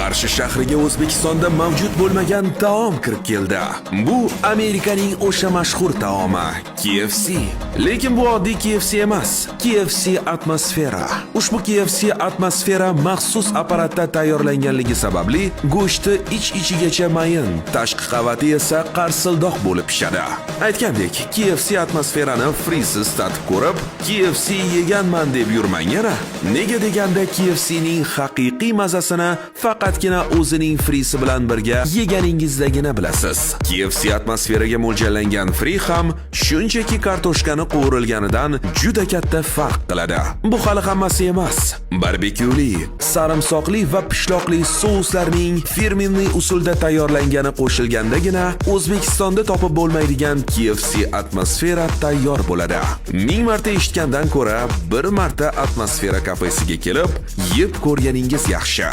Qarshi shahriga O'zbekistonda mavjud bo'lmagan taom kirib keldi. Bu Amerikaning o'sha mashhur taomi KFC. Lekin bu oddiy KFC emas, KFC atmosfera. Ushbu KFC atmosfera maxsus apparatda tayyorlanganligi sababli go'shti ich-ichigacha mayin, tashqi qavati esa qarsildoq bo'lib pishadi. Aytgandek, KFC atmosferani frisiz tatib ko'rib, KFC yeganman deb yurmang yana. Nega deganda KFCning haqiqiy mazasini faqatgina o'zining frisi bilan birga yeganingizdagina bilasiz. KFC atmosferaga mo'ljallangan fri ham shunchaki kartoshkani qovurilganidan juda katta farq qiladi. Bu hali hammasi emas. Barbekyuli, sarimsoqli va pishloqli souslarning firmenli usulda tayyorlangani qo'shilgandagina O'zbekistonda topib bo'lmaydigan KFC atmosfera tayyor bo'ladi. 1000 marta eshitgandan ko'ra bir marta atmosfera kafesiga kelib, yeb ko'rganingiz yaxshi.